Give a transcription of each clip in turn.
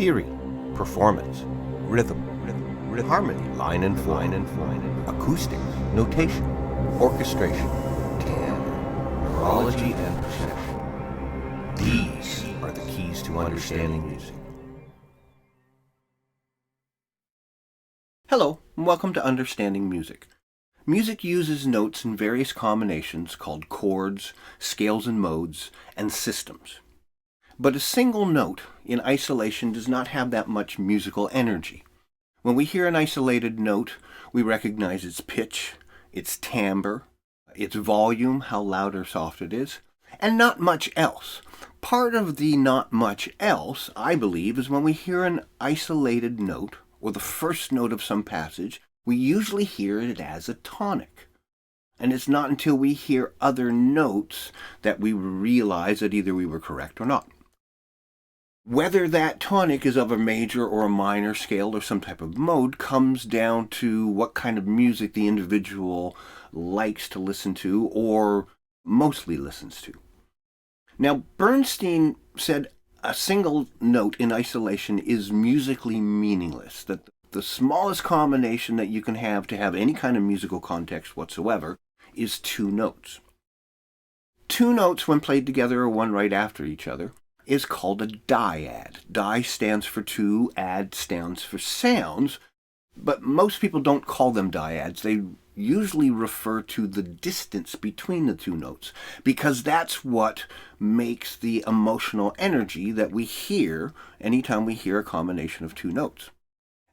theory, performance, rhythm, harmony, line and form, acoustics, notation, orchestration, timbre, neurology, and perception. These are the keys to understanding music. Hello, and welcome to Understanding Music. Music uses notes in various combinations called chords, scales and modes, and systems. But a single note in isolation does not have that much musical energy. When we hear an isolated note, we recognize its pitch, its timbre, its volume, how loud or soft it is, and not much else. Part of the not much else, I believe, is when we hear an isolated note, or the first note of some passage, we usually hear it as a tonic. And it's not until we hear other notes that we realize that either we were correct or not. Whether that tonic is of a major or a minor scale or some type of mode comes down to what kind of music the individual likes to listen to or mostly listens to. Now, Bernstein said a single note in isolation is musically meaningless, that the smallest combination that you can have to have any kind of musical context whatsoever is two notes. Two notes, when played together or one right after each other, is called a dyad. Di stands for two, ad stands for sounds, but most people don't call them dyads. They usually refer to the distance between the two notes, because that's what makes the emotional energy that we hear anytime we hear a combination of two notes.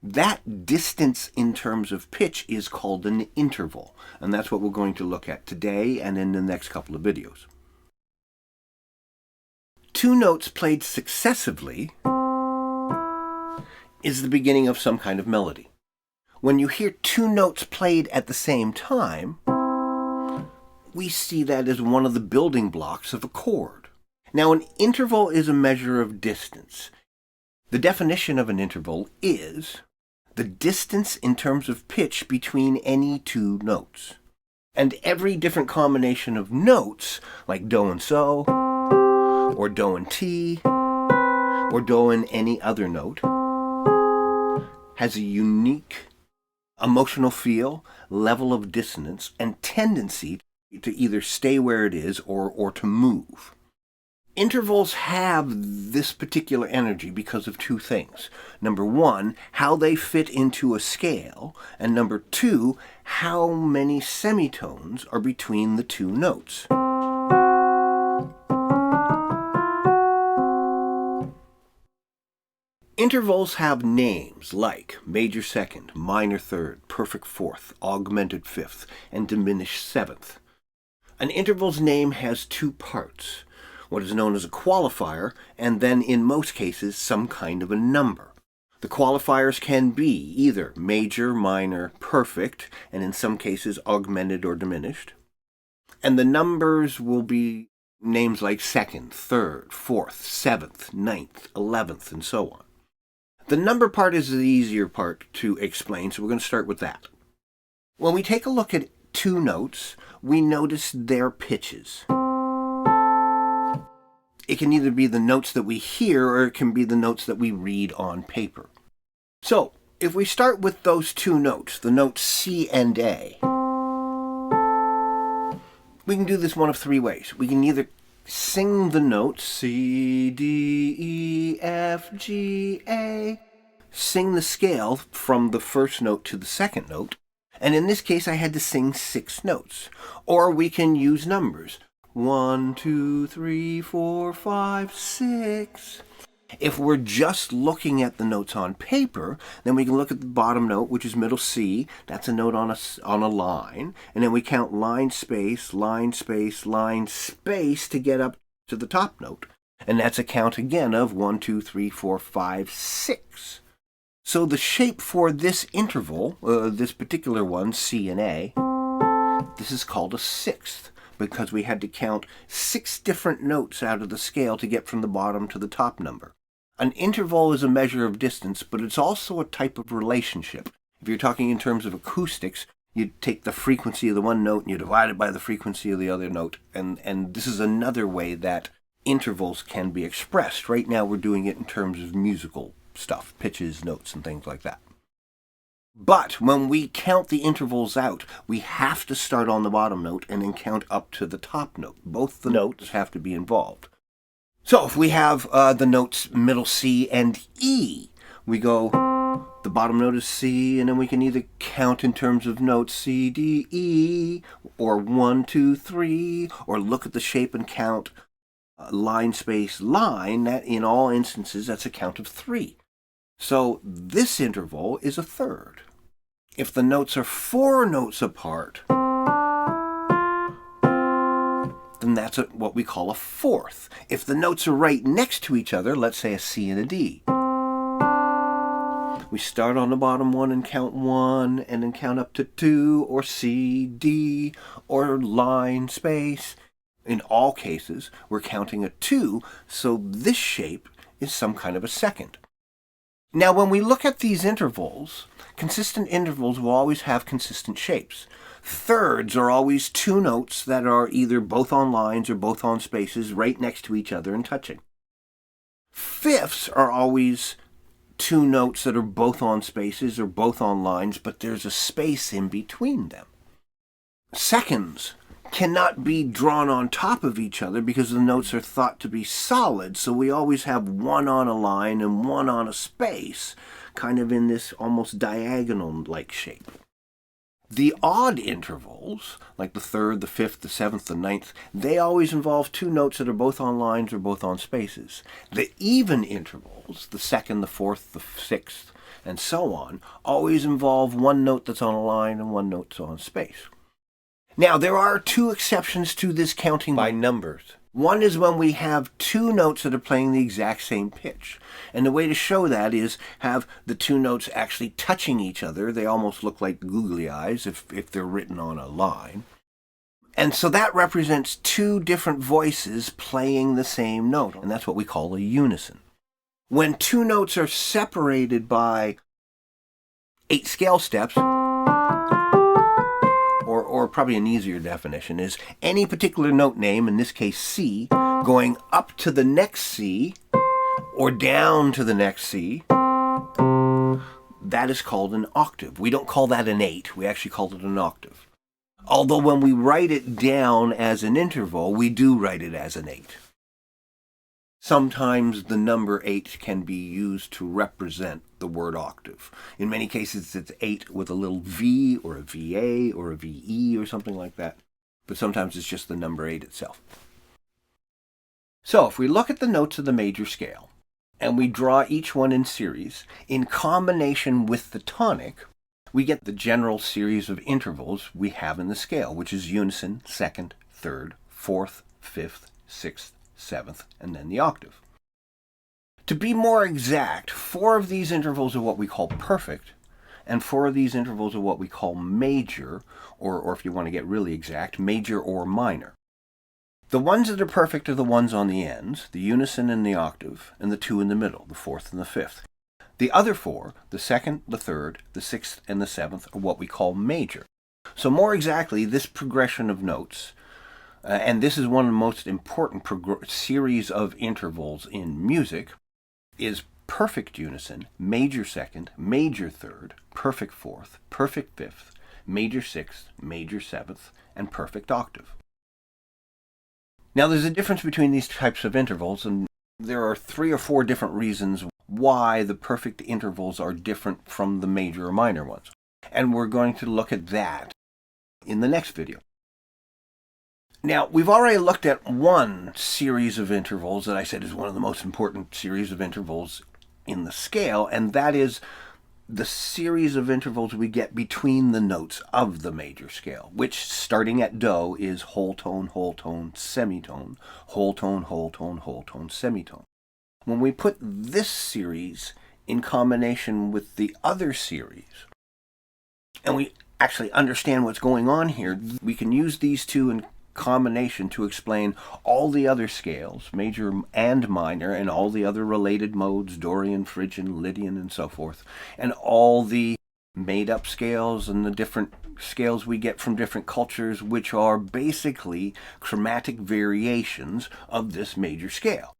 That distance in terms of pitch is called an interval, and that's what we're going to look at today and in the next couple of videos. Two notes played successively is the beginning of some kind of melody. When you hear two notes played at the same time, we see that as one of the building blocks of a chord. Now, an interval is a measure of distance. The definition of an interval is the distance in terms of pitch between any two notes. And every different combination of notes, like do and so, or do and ti, or do and any other note, has a unique emotional feel, level of dissonance, and tendency to either stay where it is or to move. Intervals have this particular energy because of two things. Number one, how they fit into a scale, and number two, how many semitones are between the two notes. Intervals have names like major second, minor third, perfect fourth, augmented fifth, and diminished seventh. An interval's name has two parts, what is known as a qualifier, and then in most cases some kind of a number. The qualifiers can be either major, minor, perfect, and in some cases augmented or diminished. And the numbers will be names like second, third, fourth, seventh, ninth, 11th, and so on. The number part is the easier part to explain, so we're going to start with that. When we take a look at two notes, we notice their pitches. It can either be the notes that we hear or it can be the notes that we read on paper. So, if we start with those two notes, the notes C and A, we can do this one of three ways. We can either sing the notes C, D, E, F, G, A, sing the scale from the first note to the second note, and in this case I had to sing 6 notes. Or we can use numbers. 1, 2, 3, 4, 5, 6. If we're just looking at the notes on paper, then we can look at the bottom note, which is middle C. That's a note on a line. And then we count line space, line space, line space to get up to the top note. And that's a count again of 1, 2, 3, 4, 5, 6. So the shape for this interval, this particular one, C and A, this is called a sixth, because we had to count 6 different notes out of the scale to get from the bottom to the top number. An interval is a measure of distance, but it's also a type of relationship. If you're talking in terms of acoustics, you take the frequency of the one note and you divide it by the frequency of the other note. And this is another way that intervals can be expressed. Right now we're doing it in terms of musical stuff, pitches, notes, and things like that. But when we count the intervals out, we have to start on the bottom note and then count up to the top note. Both the notes have to be involved. So if we have the notes middle C and E, we go, the bottom note is C, and then we can either count in terms of notes C, D, E, or 1, 2, 3, or look at the shape and count line, space, line. That in all instances, that's a count of 3. So this interval is a third. If the notes are 4 notes apart, then that's what we call a fourth. If the notes are right next to each other, let's say a C and a D, we start on the bottom one and count 1, and then count up to 2, or C, D, or line, space. In all cases, we're counting a 2, so this shape is some kind of a second. Now, when we look at these intervals, consistent intervals will always have consistent shapes. Thirds are always 2 notes that are either both on lines or both on spaces right next to each other and touching. Fifths are always 2 notes that are both on spaces or both on lines, but there's a space in between them. Seconds cannot be drawn on top of each other because the notes are thought to be solid, so we always have one on a line and one on a space, kind of in this almost diagonal-like shape. The odd intervals, like the third, the fifth, the seventh, the ninth, they always involve 2 notes that are both on lines or both on spaces. The even intervals, the second, the fourth, the sixth, and so on, always involve 1 note that's on a line and 1 note that's on space. Now, there are 2 exceptions to this counting by numbers. One is when we have 2 notes that are playing the exact same pitch. And the way to show that is have the 2 notes actually touching each other. They almost look like googly eyes if they're written on a line. And so that represents 2 different voices playing the same note. And that's what we call a unison. When 2 notes are separated by 8 scale steps, or probably an easier definition, is any particular note name, in this case C, going up to the next C or down to the next C, that is called an octave. We don't call that an 8, we actually call it an octave. Although when we write it down as an interval, we do write it as an 8. Sometimes the number 8 can be used to represent the word octave. In many cases, it's 8 with a little V or a VA or a VE or something like that. But sometimes it's just the number 8 itself. So if we look at the notes of the major scale, and we draw each one in series, in combination with the tonic, we get the general series of intervals we have in the scale, which is unison, second, third, fourth, fifth, sixth, 7th, and then the octave. To be more exact, 4 of these intervals are what we call perfect, and 4 of these intervals are what we call major, or if you want to get really exact, major or minor. The ones that are perfect are the ones on the ends, the unison and the octave, and the 2 in the middle, the 4th and the 5th. The other 4, the 2nd, the 3rd, the 6th, and the 7th, are what we call major. So more exactly, this progression of notes, and this is one of the most important series of intervals in music, is perfect unison, major second, major third, perfect fourth, perfect fifth, major sixth, major seventh, and perfect octave. Now there's a difference between these types of intervals, and there are 3 or 4 different reasons why the perfect intervals are different from the major or minor ones. And we're going to look at that in the next video. Now, we've already looked at one series of intervals that I said is one of the most important series of intervals in the scale, and that is the series of intervals we get between the notes of the major scale, which, starting at Do, is whole tone, semitone, whole tone, semitone. When we put this series in combination with the other series, and we actually understand what's going on here, we can use these 2 in combination to explain all the other scales, major and minor, and all the other related modes, Dorian, Phrygian, Lydian, and so forth, and all the made-up scales and the different scales we get from different cultures, which are basically chromatic variations of this major scale.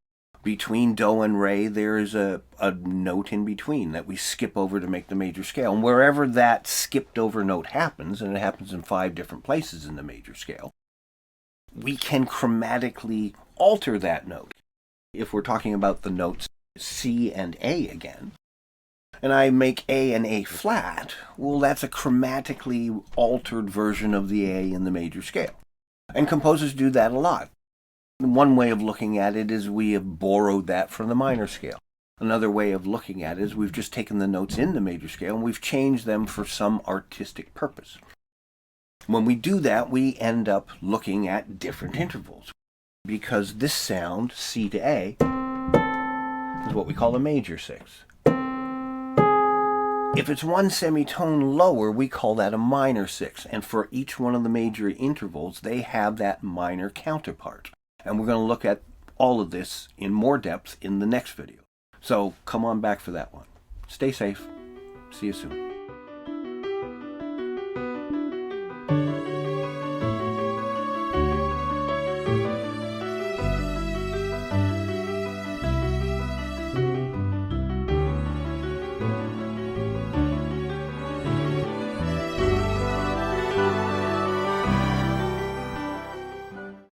Between do and re, there is a note in between that we skip over to make the major scale. And wherever that skipped over note happens, and it happens in 5 different places in the major scale, we can chromatically alter that note. If we're talking about the notes C and A again, and I make A and A flat, well, that's a chromatically altered version of the A in the major scale. And composers do that a lot. One way of looking at it is we have borrowed that from the minor scale. Another way of looking at it is we've just taken the notes in the major scale and we've changed them for some artistic purpose. When we do that, we end up looking at different intervals, because this sound, C to A, is what we call a major 6. If it's 1 semitone lower, we call that a minor 6. And for each one of the major intervals, they have that minor counterpart. And we're going to look at all of this in more depth in the next video. So come on back for that one. Stay safe. See you soon.